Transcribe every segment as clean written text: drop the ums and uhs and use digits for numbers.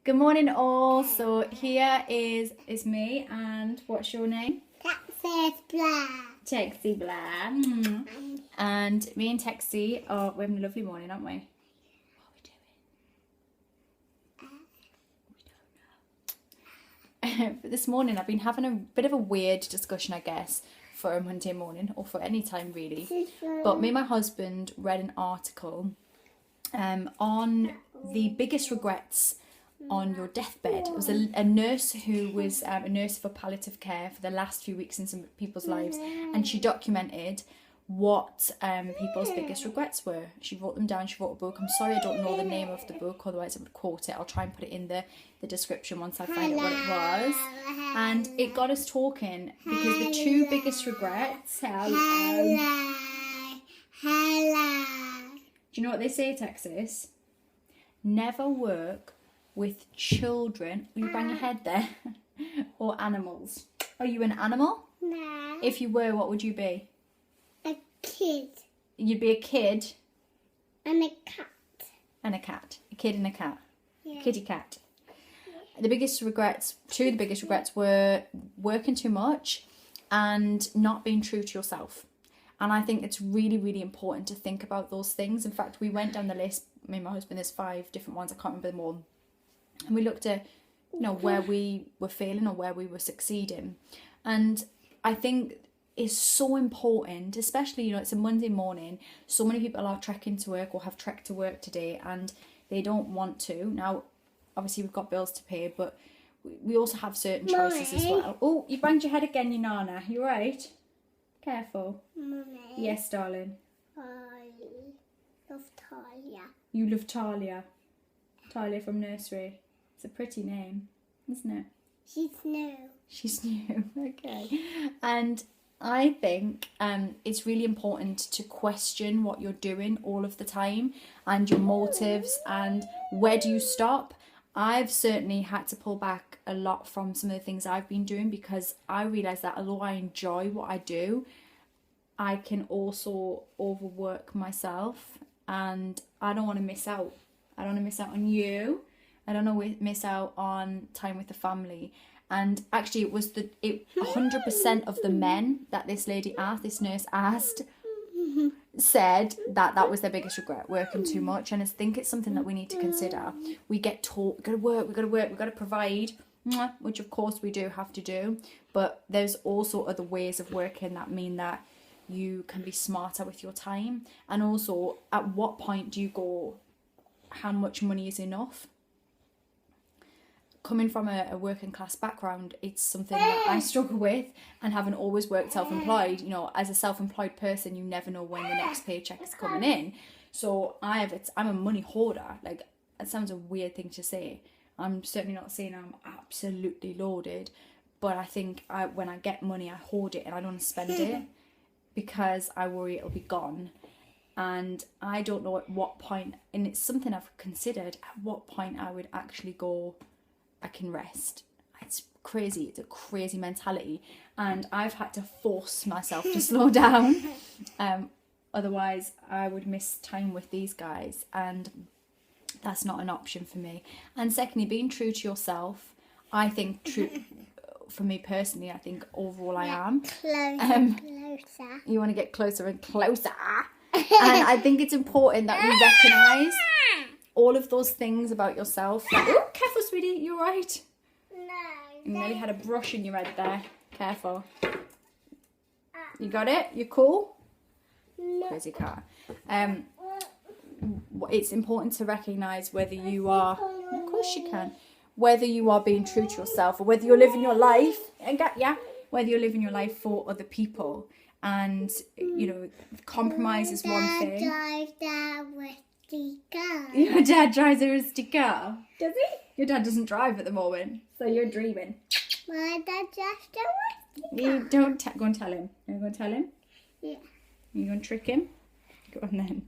Good morning all. So here is me, and what's your name? Texas Black. Texie Blair. And me and Texie we're having a lovely morning, aren't we? What are we doing? But this morning I've been having a bit of a weird discussion, I guess, for a Monday morning or for any time really. But me and my husband read an article on the biggest regrets on your deathbed. It was a nurse who was a nurse for palliative care for the last few weeks in some people's lives, and she documented what people's biggest regrets were. She wrote them down. She wrote a book. I'm sorry I don't know the name of the book, otherwise I would quote it. I'll try and put it in the description once I find out what it was. And it got us talking because the two biggest regrets. Hello. Do you know what they say, Texas? Never work with children. Will you bang your head there? Or animals. Are you an animal? No. If you were, what would you be? A kid. You'd be a kid And a cat. and a cat. A kid and a cat. Yeah. Kitty cat. The biggest regrets, two of the biggest regrets were working too much and not being true to yourself. And I think it's really, really important to think about those things. In fact, we went down the list, me and my husband, there's 5 different ones, I can't remember them all. And we looked at, where we were failing or where we were succeeding. And I think it's so important, especially, it's a Monday morning. So many people are trekking to work or have trekked to work today and they don't want to. Now, obviously we've got bills to pay, but we also have certain choices as well. Oh, you banged your head again, you Nana. You right? Careful. Mummy. Yes, darling. I love Talia. You love Talia. Talia from nursery. It's a pretty name, isn't it? She's new. She's new. Okay. And I think it's really important to question what you're doing all of the time and your motives and where do you stop. I've certainly had to pull back a lot from some of the things I've been doing because I realise that although I enjoy what I do, I can also overwork myself and I don't want to miss out. I don't want to miss out on you. I don't want to miss out on time with the family. And actually it was 100% of the men that this nurse asked, said that was their biggest regret, working too much. And I think it's something that we need to consider. We get taught, we've got to work, we've got to provide, which of course we do have to do. But there's also other ways of working that mean that you can be smarter with your time. And also, at what point do you go, how much money is enough? Coming from a working class background, it's something that I struggle with, and having always worked self-employed, as a self-employed person, you never know when the next paycheck is coming in. So I'm a money hoarder. Like, that sounds a weird thing to say. I'm certainly not saying I'm absolutely loaded, but I think when I get money, I hoard it and I don't spend it because I worry it'll be gone. And I don't know at what point, and it's something I've considered, at what point I would actually go, I can rest. It's crazy. It's a crazy mentality. And I've had to force myself to slow down. Otherwise, I would miss time with these guys. And that's not an option for me. And secondly, being true to yourself. I think for me personally, I think overall I am. Closer. You want to get closer and closer. And I think it's important that we recognise all of those things about yourself. Like, oh, careful, sweetie, you all right? No. You nearly had a brush in your head there. Careful. You got it? You cool? No. Crazy car. It's important to recognise whether you are, of course you can, whether you are being true to yourself or whether you're living your life, whether you're living your life for other people. And, compromise is one thing. Drive that with the car. Your dad drives a rusty car. Does he? Your dad doesn't drive at the moment, so you're dreaming. My dad just a You don't go and tell him. Are you going to tell him? Yeah. Are you going to trick him? Go on then.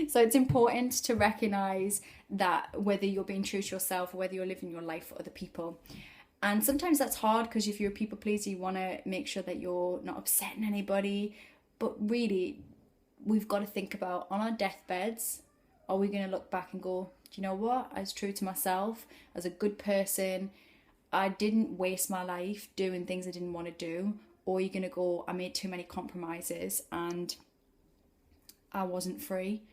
So it's important to recognise that whether you're being true to yourself or whether you're living your life for other people. And sometimes that's hard because if you're a people pleaser, you want to make sure that you're not upsetting anybody. But really, we've got to think about, on our deathbeds, are we going to look back and go, you know what? I was true to myself. I was a good person. I didn't waste my life doing things I didn't want to do. Or you're going to go, I made too many compromises and I wasn't free.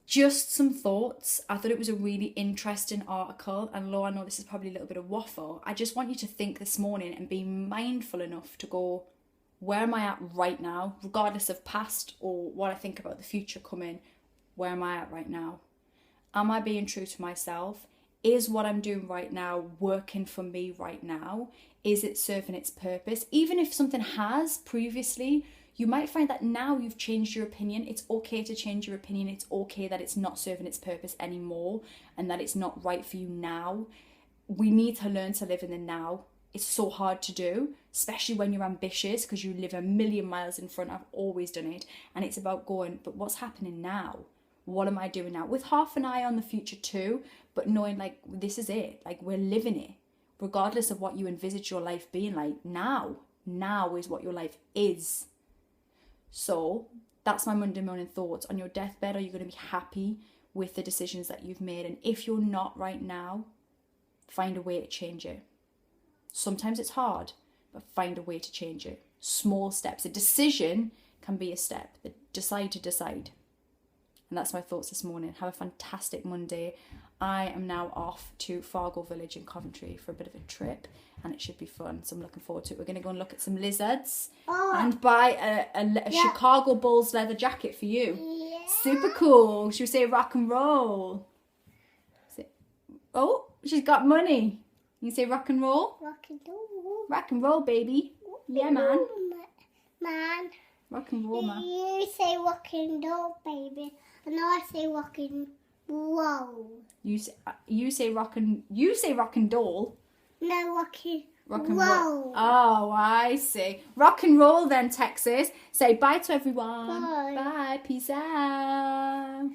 Just some thoughts. I thought it was a really interesting article. And Lo, I know this is probably a little bit of waffle. I just want you to think this morning and be mindful enough to go, where am I at right now? Regardless of past or what I think about the future coming, where am I at right now? Am I being true to myself? Is what I'm doing right now working for me right now? Is it serving its purpose? Even if something has previously, you might find that now you've changed your opinion. It's okay to change your opinion. It's okay that it's not serving its purpose anymore and that it's not right for you now. We need to learn to live in the now. It's so hard to do, especially when you're ambitious because you live a million miles in front. I've always done it. And it's about going, but what's happening now? What am I doing now? With half an eye on the future too, but knowing like this is it. Like we're living it. Regardless of what you envisage your life being like, now is what your life is. So that's my Monday morning thoughts. On your deathbed, are you going to be happy with the decisions that you've made? And if you're not right now, find a way to change it. Sometimes it's hard, but find a way to change it. Small steps. A decision can be a step. Decide to decide. And that's my thoughts this morning. Have a fantastic Monday. I am now off to Fargo Village in Coventry for a bit of a trip and it should be fun. So I'm looking forward to it. We're going to go and look at some lizards and buy a Chicago Bulls leather jacket for you. Yeah. Super cool. Should we say rock and roll? Oh, she's got money. You say rock and roll? Rock and roll. Rock and roll, baby. Yeah, man. Man. Rock and roll, man. You say rock and roll, baby. And I say rock and roll. You say rock and roll. No, Rock and roll. Oh, I see. Rock and roll then, Texas. Say bye to everyone. Bye. Bye. Peace out.